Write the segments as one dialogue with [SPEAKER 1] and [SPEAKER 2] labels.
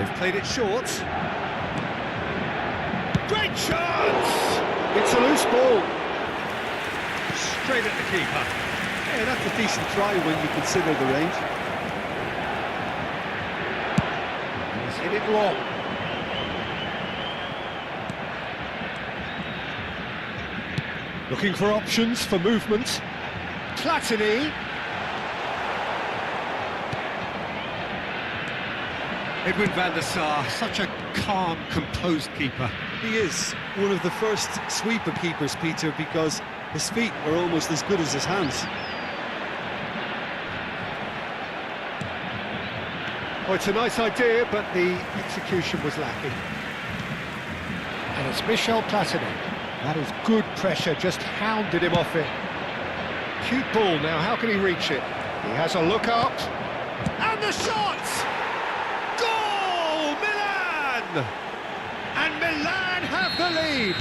[SPEAKER 1] They've played it short. Great chance! It's a loose ball. Straight at the keeper.
[SPEAKER 2] Yeah, that's a decent try when you consider the range.
[SPEAKER 1] He's hit it long. Looking for options for movement. Platini. Edwin van der Sar, such a calm, composed keeper.
[SPEAKER 2] He is one of the first sweeper keepers, Peter, because his feet are almost as good as his hands.
[SPEAKER 1] Oh, it's a nice idea, but the execution was lacking. And it's Michel Platini. That is good pressure, just hounded him off it. Cute ball now, how can he reach it? He has a look up. And the shot! Goal! Milan! And Milan have the lead.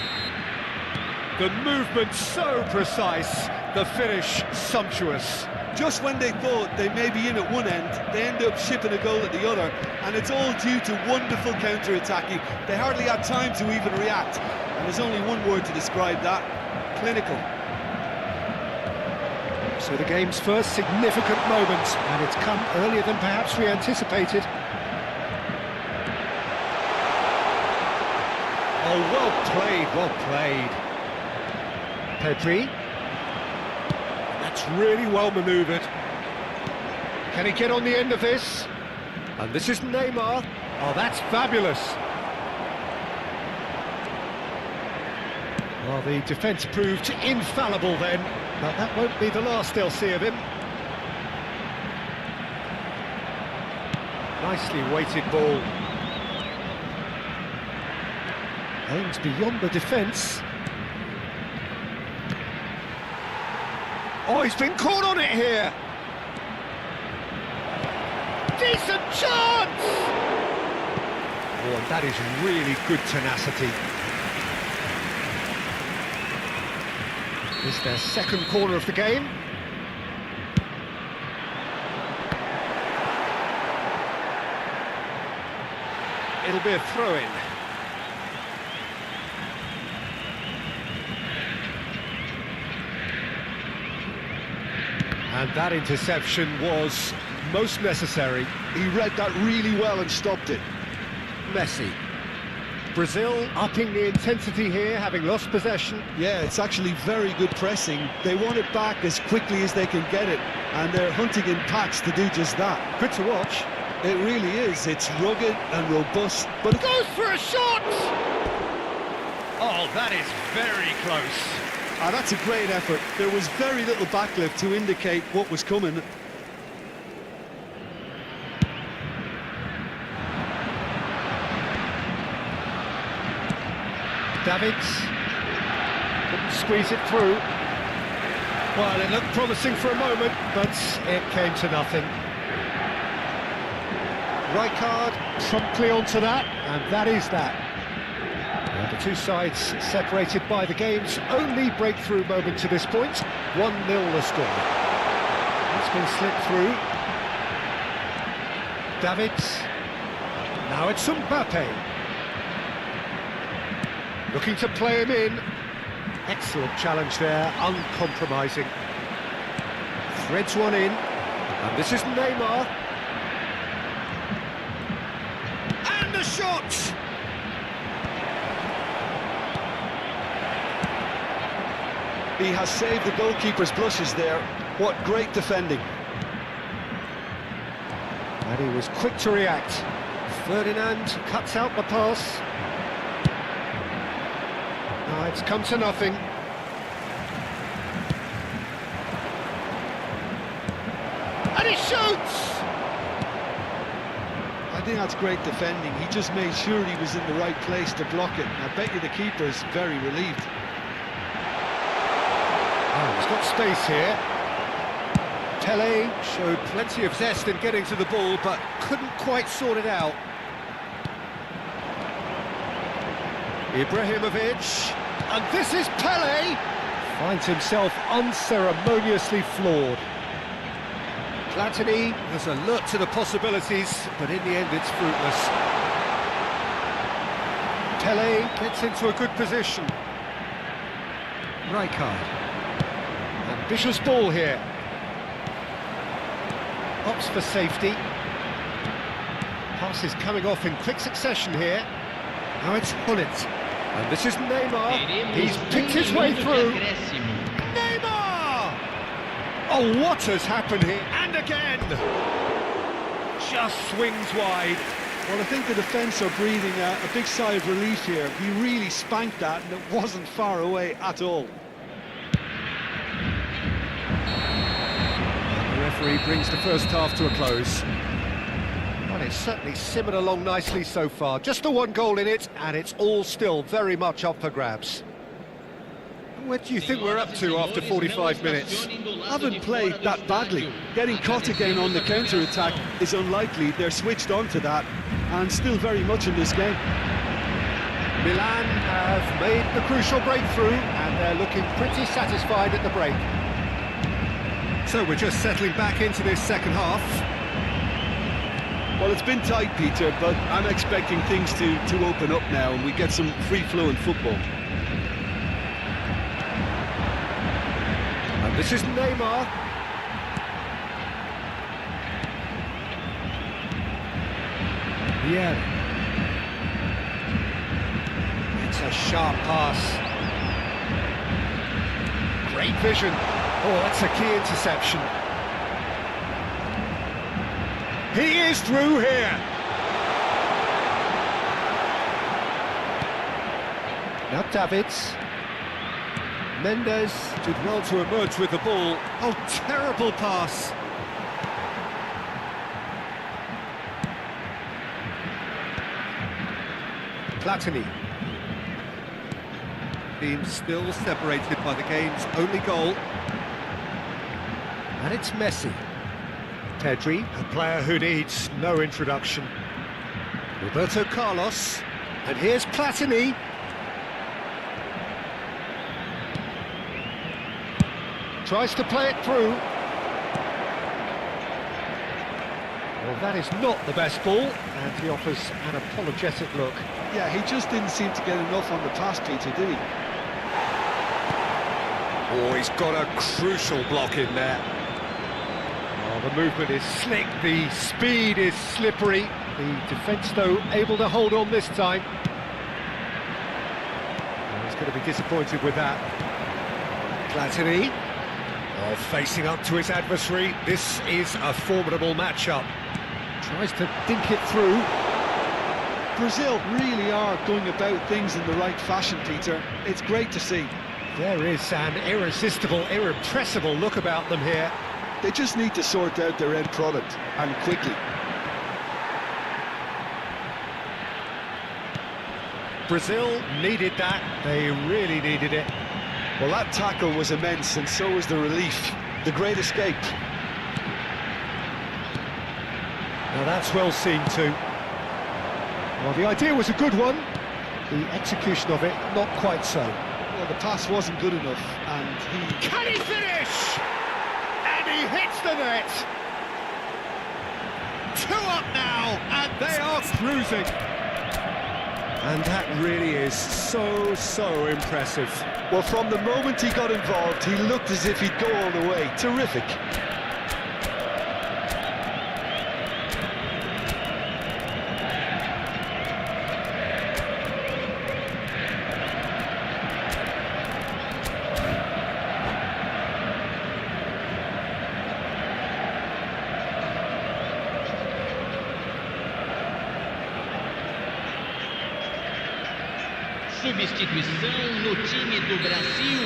[SPEAKER 1] The movement so precise, the finish sumptuous.
[SPEAKER 2] Just when they thought they may be in at one end, they end up shipping a goal at the other, and it's all due to wonderful counter-attacking. They hardly had time to even react, and there's only one word to describe that: clinical.
[SPEAKER 1] So the game's first significant moment, and it's come earlier than perhaps we anticipated. Oh, well played, well played. Pedri. That's really well manoeuvred. Can he get on the end of this? And this is Neymar. Oh, that's fabulous. Well, the defence proved infallible then, but that won't be the last they'll see of him. Nicely weighted ball. Aims beyond the defence. Oh, he's been caught on it here. Decent chance! Oh, and that is really good tenacity. This is their second corner of the game. It'll be a throw-in. And that interception was most necessary.
[SPEAKER 2] He read that really well and stopped it.
[SPEAKER 1] Messi. Brazil upping the intensity here, having lost possession.
[SPEAKER 2] Yeah, it's actually very good pressing. They want it back as quickly as they can get it, and they're hunting in packs to do just that.
[SPEAKER 1] Good to watch.
[SPEAKER 2] It really is. It's rugged and robust, but it
[SPEAKER 1] Goes for a shot! Oh, that is very close.
[SPEAKER 2] that's a great effort. There was very little backlift to indicate what was coming.
[SPEAKER 1] Davids couldn't squeeze it through. Well, it looked promising for a moment, but it came to nothing. Rijkaard promptly onto that, and that is that. The two sides separated by the game's only breakthrough moment to this point. 1-0 the score. It's been slipped through. Davids. Now it's Mbappe. Looking to play him in. Excellent challenge there, uncompromising. Threads one in. And this is Neymar. And the shot!
[SPEAKER 2] He has saved the goalkeeper's blushes there. What great defending.
[SPEAKER 1] And he was quick to react. Ferdinand cuts out the pass. Oh, it's come to nothing. And he shoots!
[SPEAKER 2] I think that's great defending. He just made sure he was in the right place to block it. I bet you the keeper's very relieved.
[SPEAKER 1] Oh, he's got space here. Pele showed plenty of zest in getting to the ball, but couldn't quite sort it out. Ibrahimovic, and this is Pele! Finds himself unceremoniously floored. Platini has alert to the possibilities, but in the end it's fruitless. Pele gets into a good position. Rijkaard. Ambitious ball here. Opts for safety. Pass is coming off in quick succession here. Now it's Gullit. And this is Neymar. He's picked his way through. Neymar! Oh, what has happened here? And again! Just swings wide.
[SPEAKER 2] Well, I think the defence are breathing a big sigh of relief here. He really spanked that, and it wasn't far away at all.
[SPEAKER 1] The referee brings the first half to a close. Well, it's certainly simmered along nicely so far. Just the one goal in it, and it's all still very much up for grabs. Where do you think we're up to after 45 minutes?
[SPEAKER 2] Haven't played that badly. Getting caught again on the counter-attack is unlikely. They're switched on to that, and still very much in this game.
[SPEAKER 1] Milan have made the crucial breakthrough, and they're looking pretty satisfied at the break. So we're just settling back into this second half.
[SPEAKER 2] Well, it's been tight, Peter, but I'm expecting things to open up now, and we get some free-flowing football.
[SPEAKER 1] And this is Neymar. Yeah. It's a sharp pass. Great vision. Oh, that's a key interception. He is through here. Now Davids. Mendes did well to emerge with the ball. Oh, terrible pass. Platini. Team still separated by the game's only goal. And it's Messi. Pedri, a player who needs no introduction. Roberto Carlos. And here's Platini. Tries to play it through. Well, that is not the best ball, and he offers an apologetic look.
[SPEAKER 2] Yeah, he just didn't seem to get enough on the pass, Peter, did he?
[SPEAKER 1] Oh, he's got a crucial block in there. Oh, the movement is slick, the speed is slippery. The defence, though, able to hold on this time. Oh, he's going to be disappointed with that. Platini. Oh, facing up to his adversary, this is a formidable matchup. Tries to dink it through.
[SPEAKER 2] Brazil really are going about things in the right fashion, Peter. It's great to see.
[SPEAKER 1] There is an irresistible, irrepressible look about them here.
[SPEAKER 2] They just need to sort out their end product, and quickly.
[SPEAKER 1] Brazil needed that, they really needed it.
[SPEAKER 2] Well, that tackle was immense, and so was the relief. The great escape.
[SPEAKER 1] Now that's well seen too. Well, the idea was a good one. The execution of it, not quite so.
[SPEAKER 2] Well, the pass wasn't good enough, and he...
[SPEAKER 1] Can he finish? And he hits the net! 2 up now, and they are cruising. And that really is so impressive.
[SPEAKER 2] Well, from the moment he got involved, he looked as if he'd go all the way. Terrific.
[SPEAKER 3] Substituição no time do Brasil.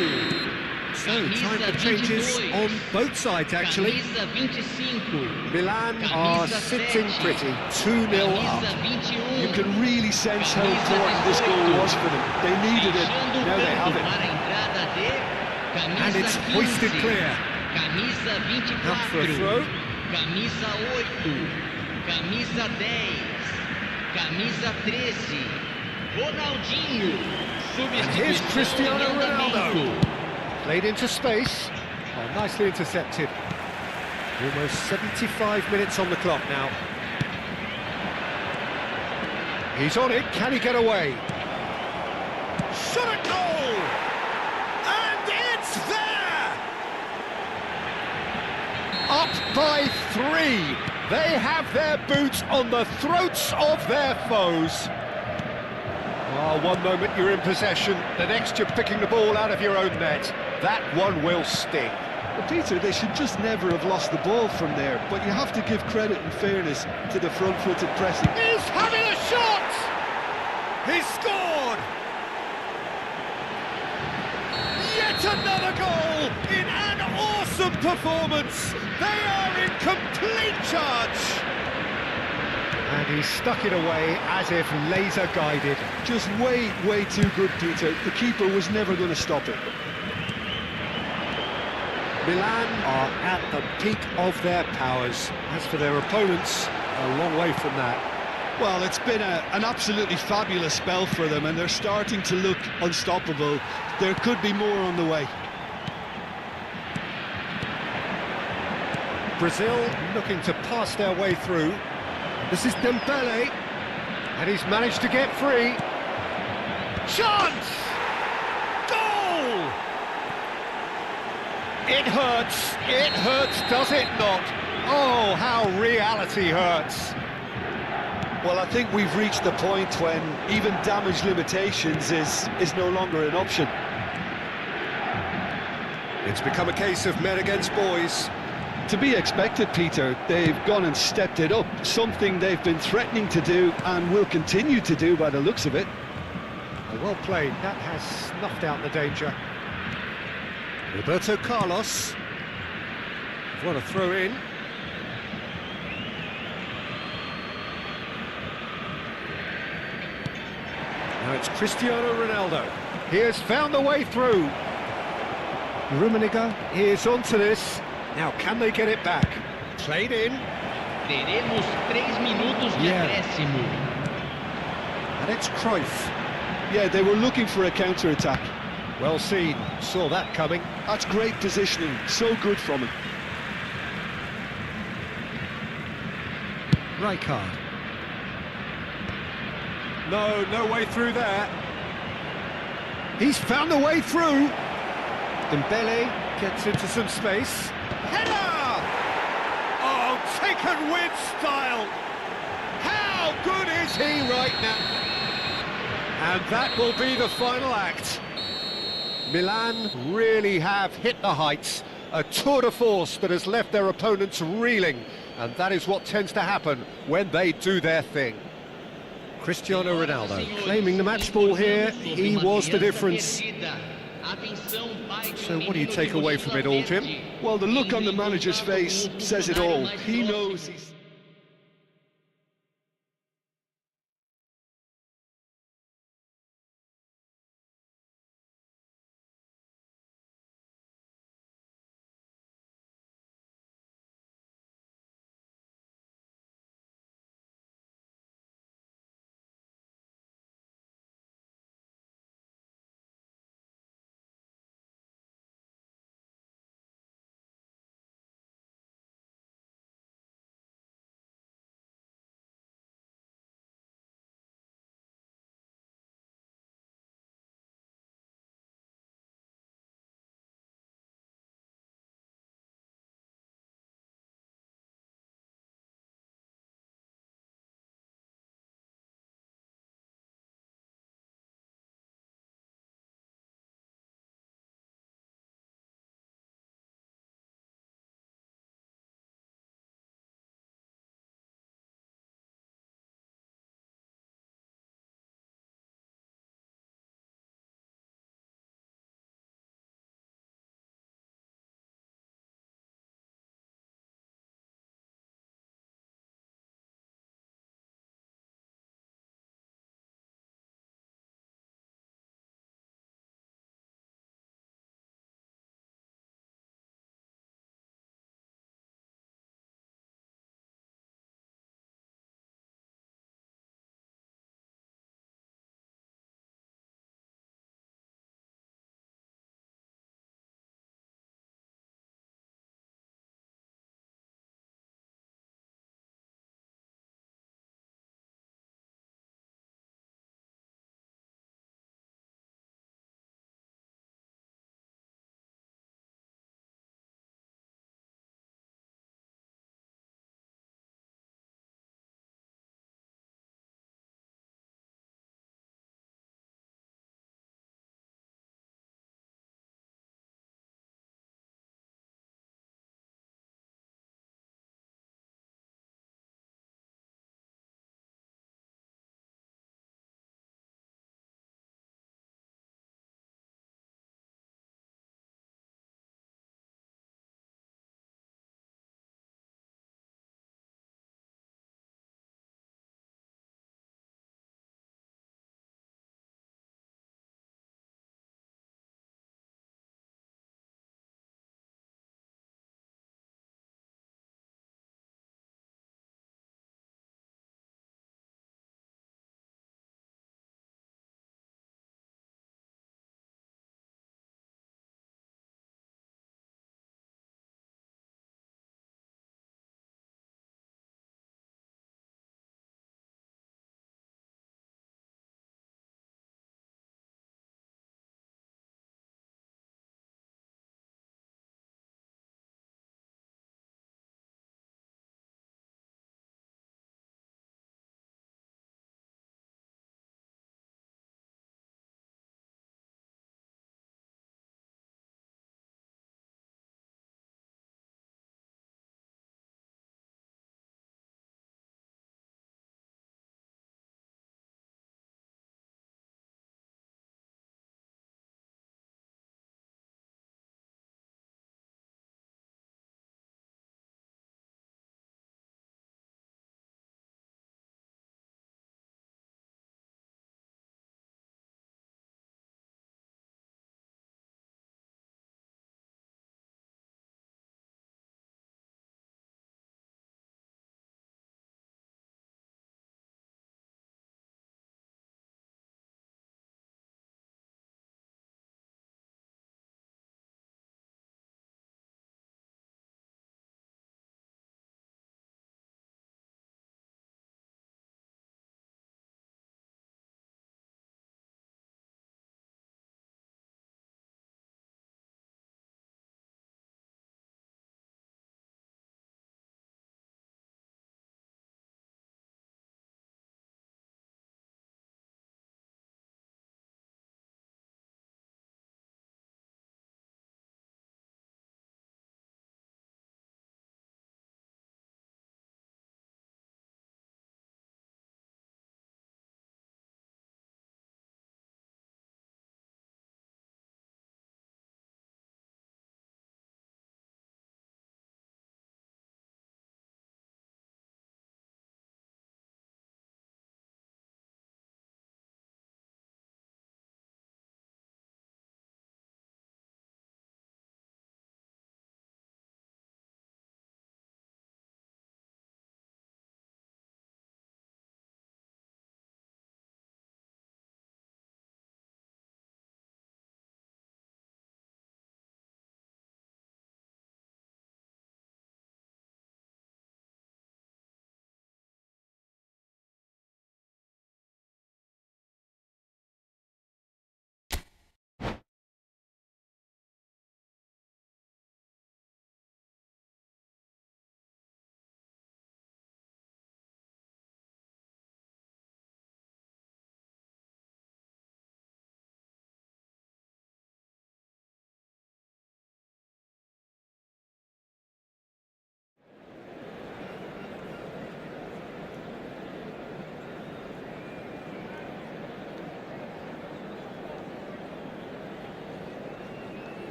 [SPEAKER 1] So, time for changes on both sides, actually.
[SPEAKER 3] Camisa 25.
[SPEAKER 1] Milan are sitting pretty, 2-0 up.
[SPEAKER 2] You can really sense how important this goal was for them. They needed it, now they have it.
[SPEAKER 1] And it's hoisted clear.
[SPEAKER 3] Camisa 24.
[SPEAKER 1] Up for a throw.
[SPEAKER 3] Camisa 8. Camisa 10. Camisa 13. Ronaldinho.
[SPEAKER 1] And here's Cristiano Ronaldo. Played into space. Oh, nicely intercepted. Almost 75 minutes on the clock now. He's on it. Can he get away? shot at goal! And it's there! Up by 3. They have their boots on the throats of their foes. Oh, one moment you're in possession, the next you're picking the ball out of your own net. That one will sting.
[SPEAKER 2] Well, Peter, they should just never have lost the ball from there, but you have to give credit and fairness to the front-footed pressing.
[SPEAKER 1] He's having a shot! He's scored! Yet another goal in an awesome performance! They are in complete charge! And he stuck it away as if laser-guided.
[SPEAKER 2] Just way too good, Peter. The keeper was never going to stop it.
[SPEAKER 1] Milan are at the peak of their powers. As for their opponents, a long way from that.
[SPEAKER 2] Well, it's been an absolutely fabulous spell for them, and they're starting to look unstoppable. There could be more on the way.
[SPEAKER 1] Brazil looking to pass their way through. This is Dembele, and he's managed to get free. Chance! Goal! It hurts, does it not? Oh, how reality hurts.
[SPEAKER 2] Well, I think we've reached the point when even damage limitations is no longer an option.
[SPEAKER 1] It's become a case of men against boys.
[SPEAKER 2] To be expected, Peter. They've gone and stepped it up, something they've been threatening to do and will continue to do by the looks of it.
[SPEAKER 1] Well played, that has snuffed out the danger. Roberto Carlos. What a throw in. Now it's Cristiano Ronaldo. He has found the way through. Rummenigge is onto this. Now, can they get it back? Played in.
[SPEAKER 3] Teremos 3 minutos de acréscimo.
[SPEAKER 1] And it's Cruyff.
[SPEAKER 2] Yeah, they were looking for a counter-attack.
[SPEAKER 1] Well seen. Saw that coming.
[SPEAKER 2] That's great positioning. So good from him.
[SPEAKER 1] Rijkaard. No way through there. He's found a way through. Dembele gets into some space. Header! Oh, taken with style. How good is he right now? And that will be the final act. Milan really have hit the heights. A tour de force that has left their opponents reeling. And that is what tends to happen when they do their thing. Cristiano Ronaldo claiming the match ball here. He was the difference. So what do you take away from it all, Jim?
[SPEAKER 2] Well, the look on the manager's face says it all. He knows he's...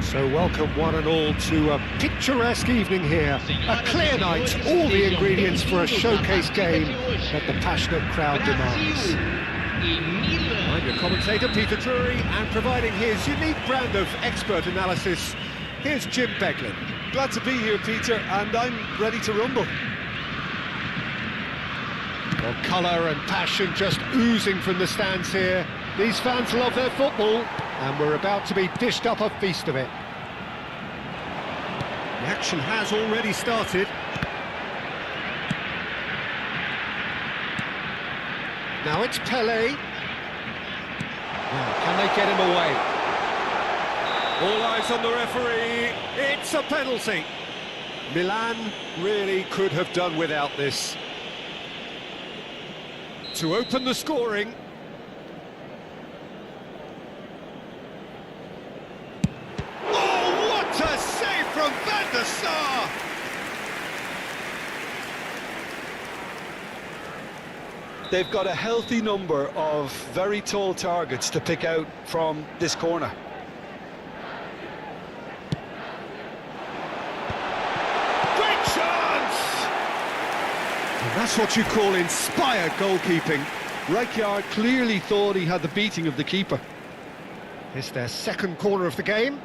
[SPEAKER 1] So welcome one and all to a picturesque evening here. A clear night, all the ingredients for a showcase game that the passionate crowd demands. I'm your commentator, Peter Drury, and providing his unique brand of expert analysis, here's Jim Beglin.
[SPEAKER 2] Glad to be here, Peter, and I'm ready to rumble.
[SPEAKER 1] Well, colour and passion just oozing from the stands here. These fans love their football, and we're about to be dished up a feast of it. The action has already started. Now it's Pelé. Now, can they get him away? All eyes on the referee. It's a penalty. Milan really could have done without this. To open the scoring. Oh, what a save from Van der Sar!
[SPEAKER 2] They've got a healthy number of very tall targets to pick out from this corner.
[SPEAKER 1] Great chance! And that's what you call inspired goalkeeping.
[SPEAKER 2] Rijkaard clearly thought he had the beating of the keeper.
[SPEAKER 1] It's their second corner of the game.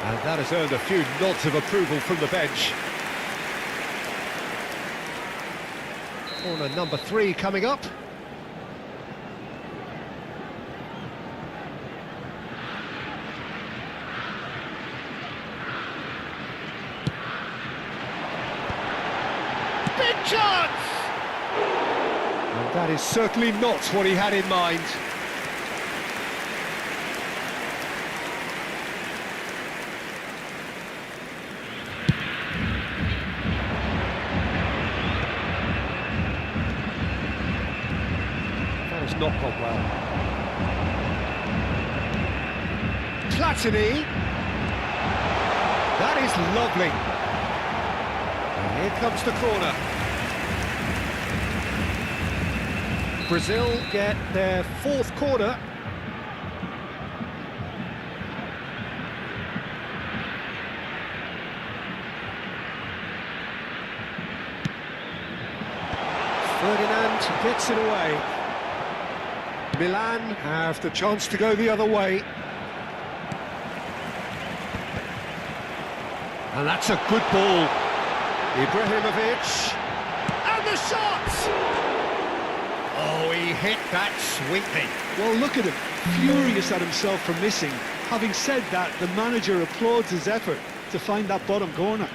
[SPEAKER 1] And that has earned a few nods of approval from the bench. Corner number 3 coming up. Big chance! And that is certainly not what he had in mind. Not gone well. Platini. That is lovely. And here comes the corner. Brazil get their 4th corner. Ferdinand gets it away. Milan have the chance to go the other way. And that's a good ball. Ibrahimovic. And the shot! Oh, he hit that sweetly.
[SPEAKER 2] Well, look at him, furious at himself for missing. Having said that, the manager applauds his effort to find that bottom corner.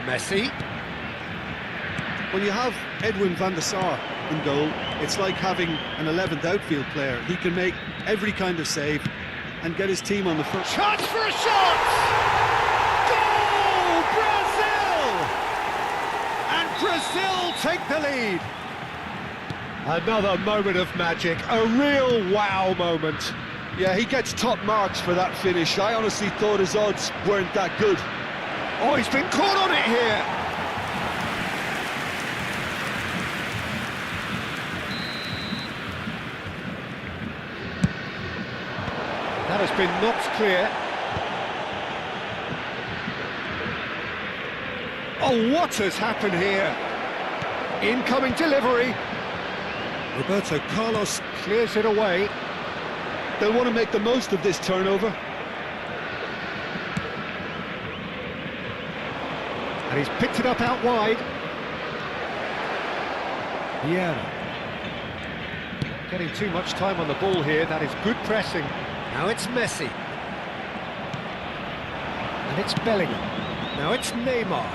[SPEAKER 1] Messi.
[SPEAKER 2] When you have Edwin van der Sar in goal, it's like having an 11th outfield player. He can make every kind of save and get his team on the front.
[SPEAKER 1] Chance for a shot! Goal! Brazil! And Brazil take the lead. Another moment of magic, a real wow moment.
[SPEAKER 2] Yeah, he gets top marks for that finish. I honestly thought his odds weren't that good.
[SPEAKER 1] Oh, he's been caught on it here. That has been knocked clear. Oh, what has happened here? Incoming delivery. Roberto Carlos clears it away.
[SPEAKER 2] They'll want to make the most of this turnover.
[SPEAKER 1] And he's picked it up out wide. Vieira. Getting too much time on the ball here, that is good pressing. Now it's Messi. And it's Bellingham. Now it's Neymar.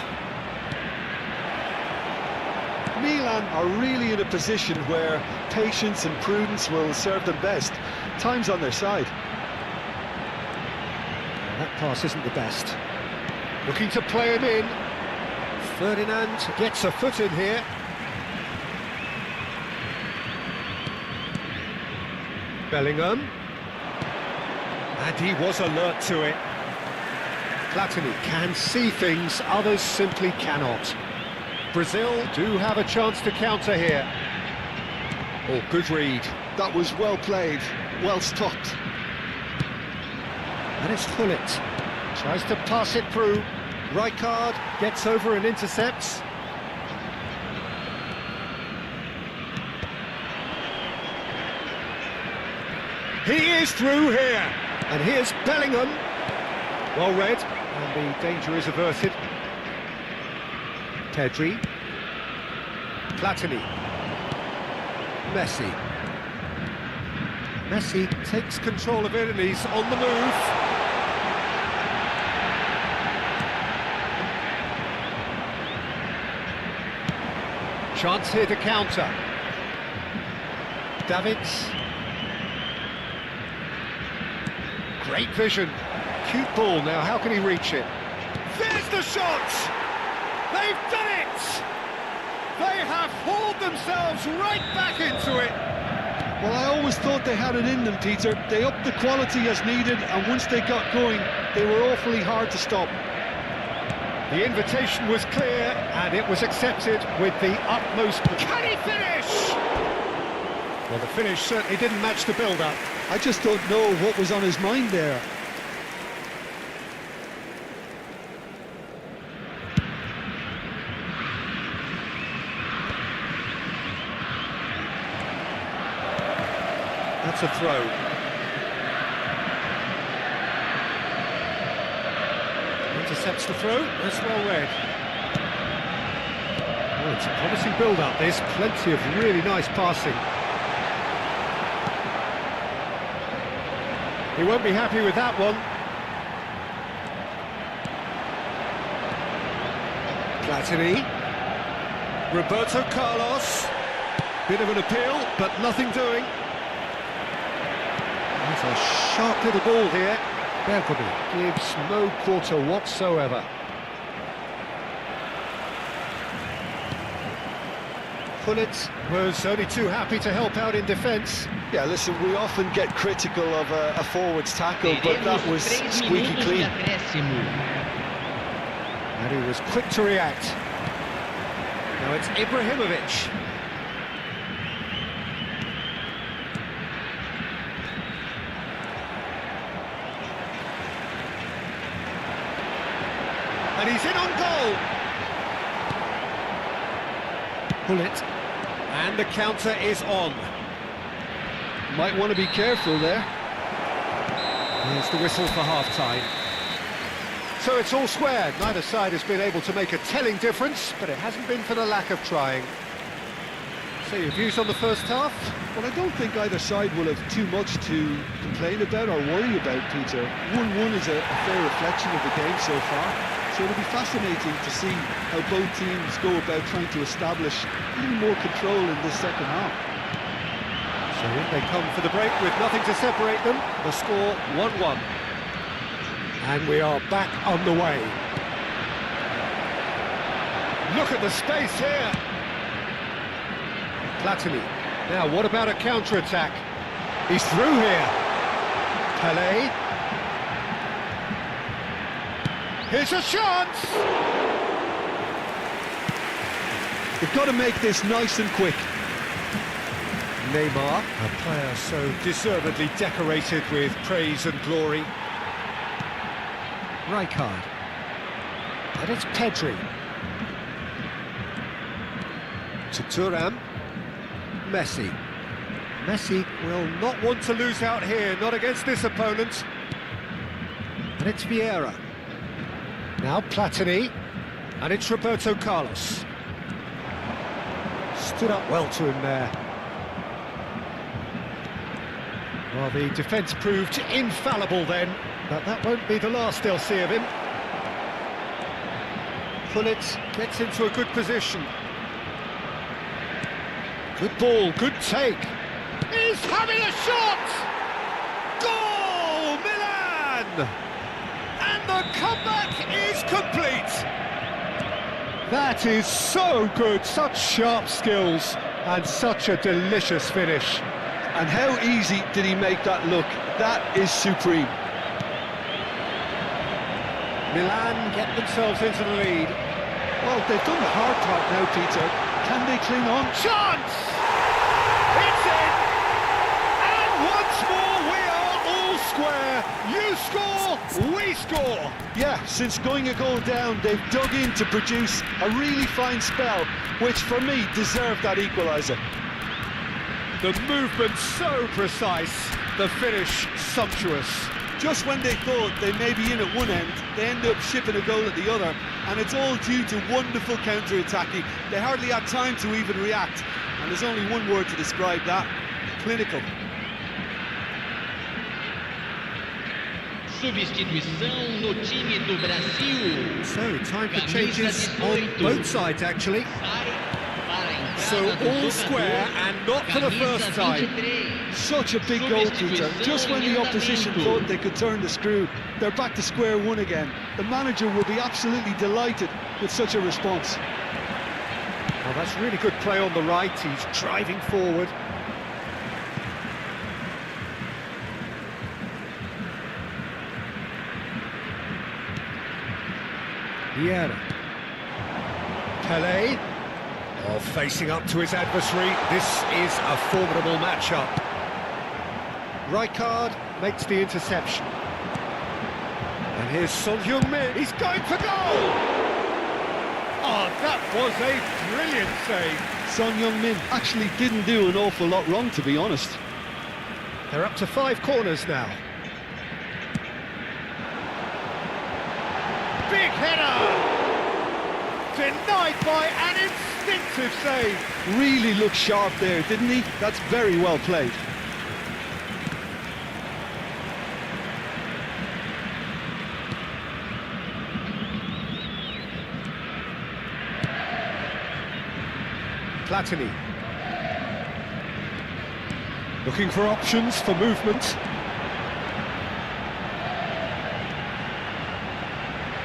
[SPEAKER 2] Milan are really in a position where patience and prudence will serve them best. Time's on their side.
[SPEAKER 1] That pass isn't the best. Looking to play him in. Ferdinand gets a foot in here. Bellingham. And he was alert to it. Platini can see things others simply cannot. Brazil do have a chance to counter here. Oh, good read.
[SPEAKER 2] That was well played, well stopped.
[SPEAKER 1] And it's Gullit. Tries to pass it through. Rijkaard gets over and intercepts. He is through here. And here's Bellingham. Well read. And the danger is averted. Pedri. Platini. Messi. Messi takes control of it and he's on the move. Chance here to counter. Davids. Great vision. Cute ball now, how can he reach it? There's the shot! They've done it! They have hauled themselves right back into it!
[SPEAKER 2] Well, I always thought they had it in them, Peter. They upped the quality as needed, and once they got going, they were awfully hard to stop.
[SPEAKER 1] The invitation was clear, and it was accepted with the utmost... Can he finish? Well, the finish certainly didn't match the build-up.
[SPEAKER 2] I just don't know what was on his mind there.
[SPEAKER 1] That's a throw. Intercepts the throw, that's well read. Oh, it's a promising build-up, there's plenty of really nice passing. He won't be happy with that one. Platini. Roberto Carlos. Bit of an appeal, but nothing doing. That's a sharp little ball here. Bergkamp gives no quarter whatsoever. Gullit was only too happy to help out in defence.
[SPEAKER 2] Yeah, listen, we often get critical of a forward's tackle, but that was squeaky clean.
[SPEAKER 1] And he was quick to react. Now it's Ibrahimovic. And he's in on goal. Gullit. And the counter is on.
[SPEAKER 2] Might want to be careful there.
[SPEAKER 1] Here's the whistle for half-time. So it's all square. Neither side has been able to make a telling difference, but it hasn't been for the lack of trying. So your views on the first half?
[SPEAKER 2] Well, I don't think either side will have too much to complain about or worry about, Peter. 1-1 is a fair reflection of the game so far. So it'll be fascinating to see how both teams go about trying to establish even more control in this second half.
[SPEAKER 1] So in they come for the break with nothing to separate them. The score 1-1. And we are back on the way. Look at the space here. Platini. Now what about a counter-attack? He's through here. Pelé. Here's a chance!
[SPEAKER 2] They've got to make this nice and quick.
[SPEAKER 1] Neymar, a player so deservedly decorated with praise and glory. Rijkaard. And it's Pedri. To Thuram. Messi. Messi will not want to lose out here, not against this opponent. And it's Vieira. Now Platini. And it's Roberto Carlos. Stood up well to him there. Well, the defence proved infallible then, but that won't be the last they'll see of him. Gullit gets into a good position. Good ball, good take. He's having a shot! Goal, Milan! And the comeback is complete. That is so good, such sharp skills and such a delicious finish.
[SPEAKER 2] And how easy did he make that look? That is supreme.
[SPEAKER 1] Milan get themselves into the lead.
[SPEAKER 2] Well, they've done the hard part now, Peter. Can they cling on?
[SPEAKER 1] Chance! It's in! And once more we are all square. You score, we score.
[SPEAKER 2] Yeah, since going a goal down, they've dug in to produce a really fine spell, which for me deserved that equaliser.
[SPEAKER 1] The movement so precise, the finish sumptuous.
[SPEAKER 2] Just when they thought they may be in at one end, they end up shipping a goal at the other, and it's all due to wonderful counter-attacking. They hardly had time to even react, and there's only one word to describe that: clinical.
[SPEAKER 3] Substituição no time do Brasil.
[SPEAKER 1] So, time for
[SPEAKER 3] Camisa
[SPEAKER 1] changes on
[SPEAKER 3] 18.
[SPEAKER 1] both sides, actually.
[SPEAKER 3] Sai para a entrada
[SPEAKER 1] So,
[SPEAKER 3] do
[SPEAKER 1] all
[SPEAKER 3] jogador,
[SPEAKER 1] square and not for the
[SPEAKER 3] camisa
[SPEAKER 1] first time.
[SPEAKER 3] 23.
[SPEAKER 2] Such a big goal, Peter. Just when the opposition thought they could turn the screw, they're back to square one again. The manager will be absolutely delighted with such a response.
[SPEAKER 1] Oh, that's really good play on the right. He's driving forward. Vieira. Pelé. Oh, facing up to his adversary. This is a formidable matchup. Rijkaard makes the interception. And here's Son Heung-min. He's going for goal! Oh, that was a brilliant save.
[SPEAKER 2] Son Heung-min actually didn't do an awful lot wrong, to be honest.
[SPEAKER 1] They're up to 5 corners now. Big header! Denied by an instinctive save.
[SPEAKER 2] Really looked sharp there, didn't he? That's very well played.
[SPEAKER 1] Platini. Looking for options for movement.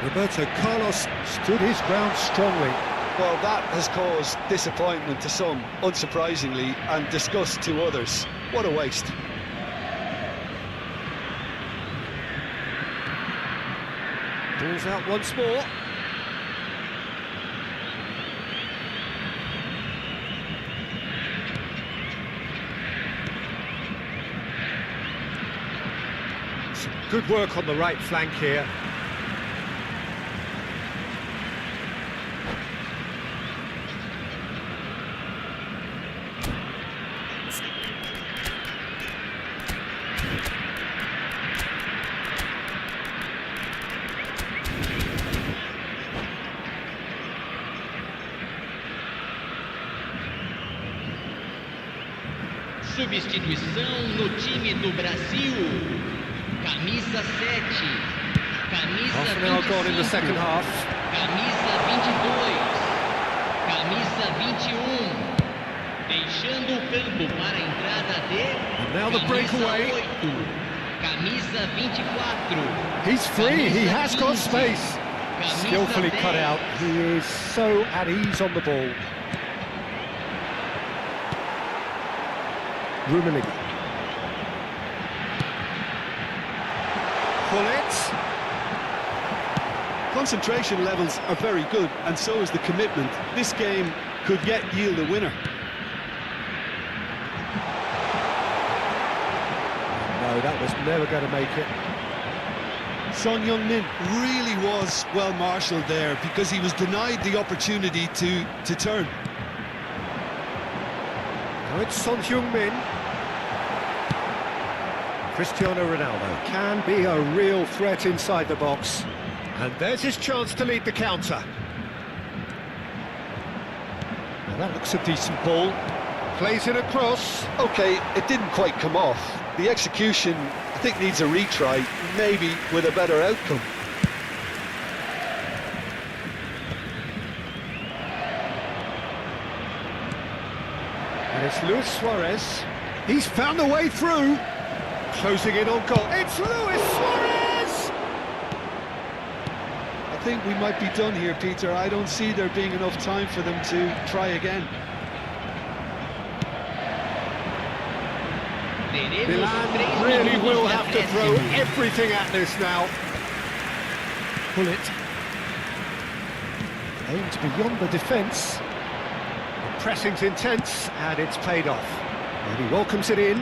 [SPEAKER 1] Roberto Carlos stood his ground strongly.
[SPEAKER 2] Well, that has caused disappointment to some, unsurprisingly, and disgust to others. What a waste.
[SPEAKER 1] Ball's out once more. Some good work on the right flank here.
[SPEAKER 3] Substituição no time do Brasil. Camisa 7. Camisa
[SPEAKER 1] Half an hour gone in the
[SPEAKER 3] 25.
[SPEAKER 1] second half.
[SPEAKER 3] Camisa 22. Camisa 21. Deixando o campo para a entrada de
[SPEAKER 1] now the
[SPEAKER 3] camisa
[SPEAKER 1] breakaway.
[SPEAKER 3] 8. Camisa 24.
[SPEAKER 1] He's free, he
[SPEAKER 3] Camisa
[SPEAKER 1] has got
[SPEAKER 3] 15.
[SPEAKER 1] space.
[SPEAKER 3] Camisa
[SPEAKER 1] Skillfully
[SPEAKER 3] 10.
[SPEAKER 1] cut out. He is so at ease on the ball. Rummenigge. Gullit.
[SPEAKER 2] Concentration levels are very good, and so is the commitment. This game could yet yield a winner.
[SPEAKER 1] No, that was never going to make it.
[SPEAKER 2] Son Heung-min really was well marshalled there because he was denied the opportunity to turn.
[SPEAKER 1] Now it's Son Heung-min. Cristiano Ronaldo can be a real threat inside the box. And there's his chance to lead the counter. Now that looks a decent ball. Plays it across.
[SPEAKER 2] Okay, it didn't quite come off. The execution, I think, needs a retry, maybe with a better outcome.
[SPEAKER 1] And It's Luis Suarez. He's found the way through. Closing in on goal. It's Luis Suarez!
[SPEAKER 2] I think we might be done here, Peter. I don't see there being enough time for them to try again.
[SPEAKER 1] Milan really will have to throw everything at this now. Pull it. Aimed beyond the defence. The pressing's intense, and it's paid off. And he welcomes it in.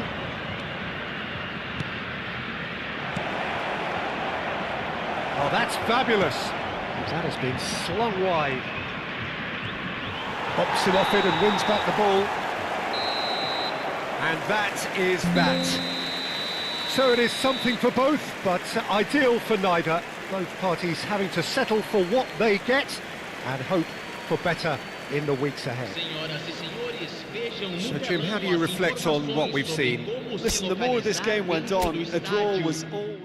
[SPEAKER 1] Oh, that's fabulous. That has been slung wide. Hops him off it and wins back the ball. And that is that. So it is something for both, but ideal for neither. Both parties having to settle for what they get and hope for better in the weeks ahead.
[SPEAKER 4] So, Jim, how do you reflect on what we've seen?
[SPEAKER 2] Listen, the more this game went on, a draw was always...